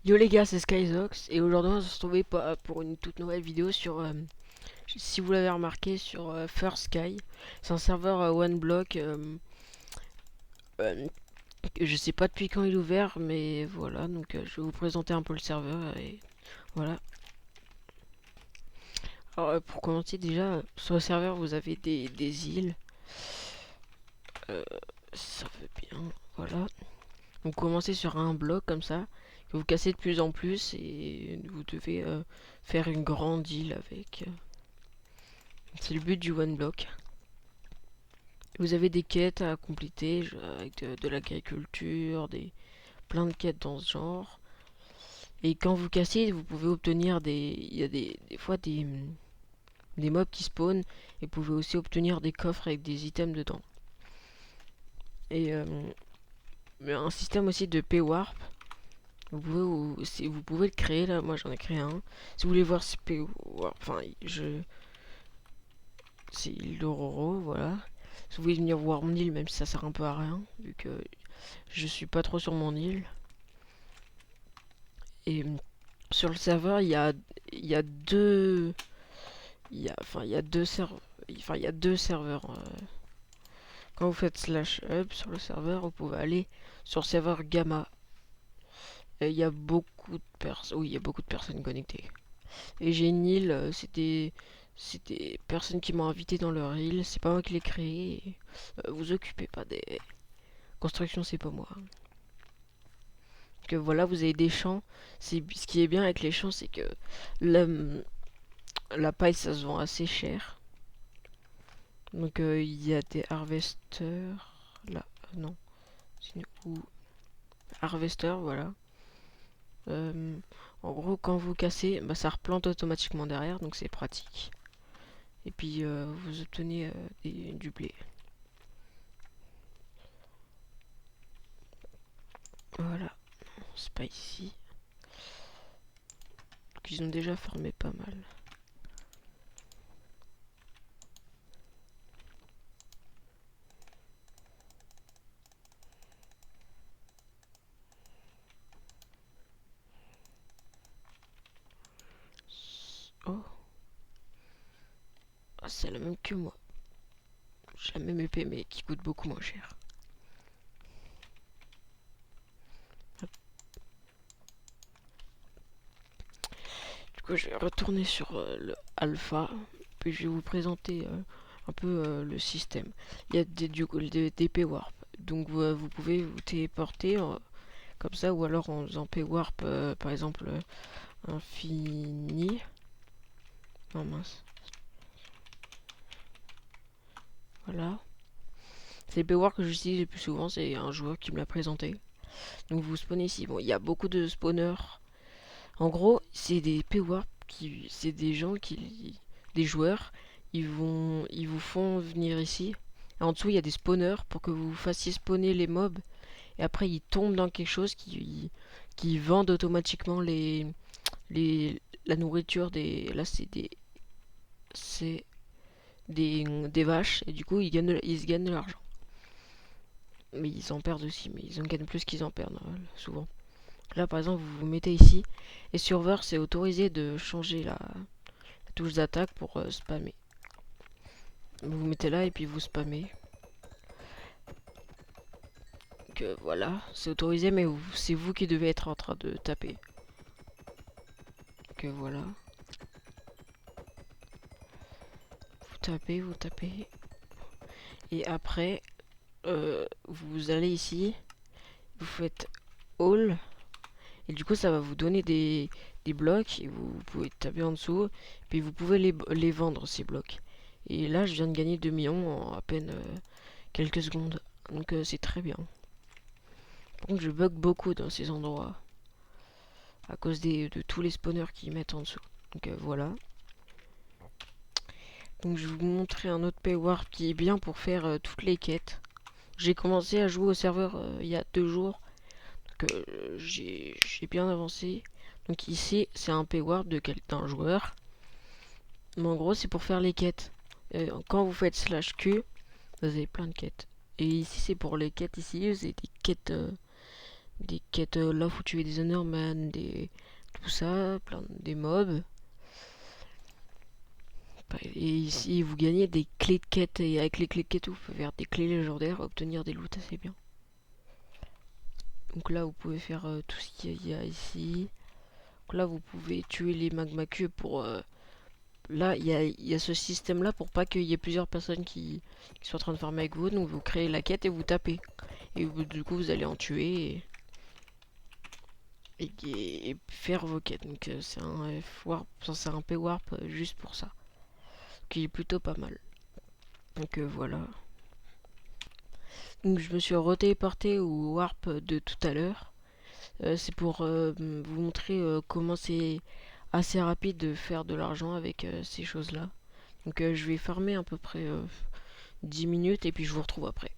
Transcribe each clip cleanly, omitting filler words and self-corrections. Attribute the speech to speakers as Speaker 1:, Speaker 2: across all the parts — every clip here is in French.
Speaker 1: Yo les gars, c'est Skyzox et aujourd'hui on se retrouve pour une toute nouvelle vidéo sur, si vous l'avez remarqué, sur First Sky. C'est un serveur OneBlock, euh, je sais pas depuis quand il est ouvert, mais voilà, donc je vais vous présenter un peu le serveur et voilà. Alors pour commencer déjà, sur le serveur vous avez des îles, euh, ça veut bien, voilà. Vous commencez sur un bloc comme ça, que vous cassez de plus en plus et vous devez faire une grande île avec. C'est le but du one block. Vous avez des quêtes à compléter avec de l'agriculture, plein de quêtes dans ce genre. Et quand vous cassez, vous pouvez obtenir il y a des fois des mobs qui spawnent et vous pouvez aussi obtenir des coffres avec des items dedans. Et un système aussi de P-Warp. Vous pouvez le créer là, moi j'en ai créé un. Si vous voulez voir ce P-Warp, enfin c'est l'île d'Ororo, voilà. Si vous voulez venir voir mon île, même si ça sert un peu à rien, vu que je suis pas trop sur mon île. Et sur le serveur, il y a deux, il y a deux serveurs, il y a deux serveurs. Quand vous faites slash hub sur le serveur, vous pouvez aller sur le serveur Gamma. Et il y a beaucoup de personnes, oui, il y a beaucoup de personnes connectées. Et j'ai une île, c'est des personnes qui m'ont invité dans leur île. C'est pas moi qui l'ai créé. Vous occupez pas des constructions, c'est pas moi. Que voilà, vous avez des champs. Ce qui est bien avec les champs, c'est que la, la paille, ça se vend assez cher. Donc il y a des harvesters. Là, non. Ou harvesters, voilà. Euh, En gros, quand vous cassez, bah, ça replante automatiquement derrière, donc c'est pratique. Et puis vous obtenez du blé. Voilà, c'est pas ici. Donc ils ont déjà formé pas mal. Oh, ah, c'est la même que moi. J'ai la même épée, mais qui coûte beaucoup moins cher. Du coup, je vais retourner sur le alpha, puis je vais vous présenter un peu le système. Il y a des P-Warp, donc vous pouvez vous téléporter comme ça, ou alors en faisant P-Warp, par exemple, infini. Non, mince. Voilà. C'est le P-Warp que j'utilise le plus souvent, c'est un joueur qui me l'a présenté. Donc vous spawnez ici. Bon, il y a beaucoup de spawners. En gros, c'est des P-Warp c'est des gens des joueurs, ils vous font venir ici. Et en dessous, il y a des spawners pour que vous fassiez spawner les mobs. Et après, ils tombent dans quelque chose qui vendent automatiquement la nourriture là, c'est des vaches. Et du coup, ils se gagnent de l'argent. Mais ils en perdent aussi, mais ils en gagnent plus qu'ils en perdent, souvent. Là, par exemple, vous vous mettez ici. Et sur Ver, c'est autorisé de changer la touche d'attaque pour spammer. Vous vous mettez là et puis vous spammez. Que voilà, c'est autorisé, mais c'est vous qui devez être en train de taper. Que voilà. Vous tapez, vous tapez. Et après, vous allez ici. Vous faites all. Et du coup, ça va vous donner des blocs. Et vous pouvez taper en dessous. Puis vous pouvez les vendre, ces blocs. Et là, je viens de gagner 2 millions en à peine quelques secondes. Donc c'est très bien. Par contre, je bug beaucoup dans ces endroits. À cause de tous les spawners qui mettent en dessous. Donc voilà. Donc je vais vous montrer un autre Paywarp qui est bien pour faire toutes les quêtes. J'ai commencé à jouer au serveur il y a 2 jours. Donc j'ai bien avancé. Donc ici, c'est un Paywarp d'un joueur. Mais en gros, c'est pour faire les quêtes. Quand vous faites slash Q, vous avez plein de quêtes. Et ici, c'est pour les quêtes. Ici, vous avez des quêtes des quêtes, là faut tuer des Enderman, tout ça, des mobs. Et ici vous gagnez des clés de quête, et avec les clés de quête vous pouvez faire des clés légendaires, obtenir des loots assez bien. Donc là vous pouvez faire tout ce qu'il y a ici. Donc là vous pouvez tuer les magma cubes pour... là il y a ce système là pour pas qu'il y ait plusieurs personnes qui soient en train de farmer avec vous. Donc vous créez la quête et vous tapez. Et du coup vous allez en tuer et faire vos quêtes. Donc c'est un F-Warp, c'est un P-Warp juste pour ça. Qui est plutôt pas mal. Donc voilà. Donc je me suis retéléporté au Warp de tout à l'heure. C'est pour vous montrer comment c'est assez rapide de faire de l'argent avec ces choses-là. Donc je vais farmer à peu près 10 minutes et puis je vous retrouve après.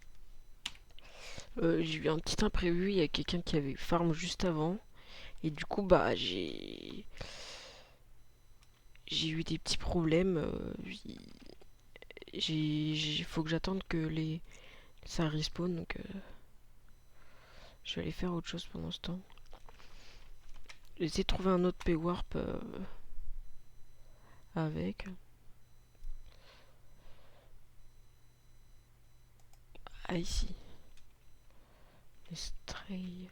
Speaker 1: J'ai eu un petit imprévu, il y a quelqu'un qui avait farm juste avant. Et du coup bah j'ai eu des petits problèmes. Il faut que j'attende que ça respawn, donc je vais aller faire autre chose pendant ce temps. J'ai essayé de trouver un autre P-Warp avec. Ah, ici. Les stray.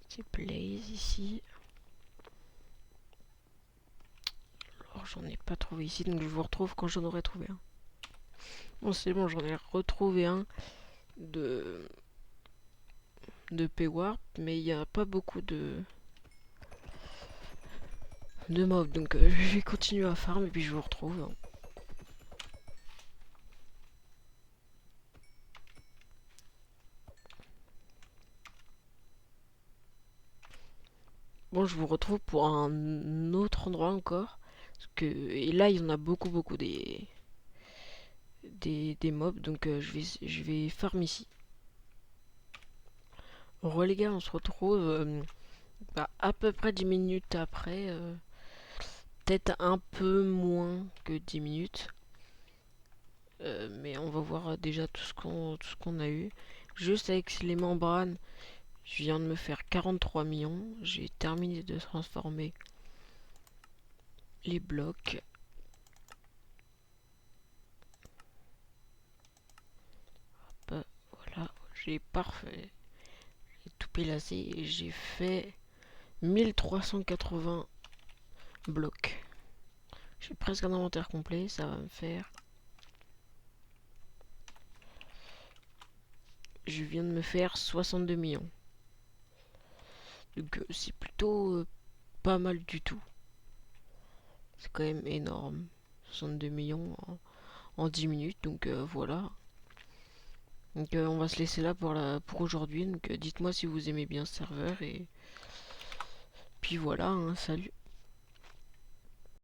Speaker 1: C'est Blaze ici. Alors j'en ai pas trouvé ici, donc je vous retrouve quand j'en aurai trouvé un. Bon c'est bon, j'en ai retrouvé un de P-Warp, mais il n'y a pas beaucoup de mobs, donc je vais continuer à farm et puis je vous retrouve. Bon, je vous retrouve pour un autre endroit encore. Et là, il y en a beaucoup des mobs, donc je vais farm ici. Bon, les gars, on se retrouve à peu près 10 minutes après. Peut-être un peu moins que 10 minutes. Mais on va voir déjà tout ce qu'on a eu. Juste avec les membranes, je viens de me faire 43 millions. J'ai terminé de transformer les blocs. Hop, voilà, j'ai parfait. J'ai tout pélassé et j'ai fait 1380 blocs. J'ai presque un inventaire complet, ça va me faire... Je viens de me faire 62 millions. Donc c'est plutôt pas mal du tout. C'est quand même énorme. 62 millions en 10 minutes, donc voilà. Donc on va se laisser là pour aujourd'hui. Donc dites-moi si vous aimez bien ce serveur et puis voilà, hein, salut.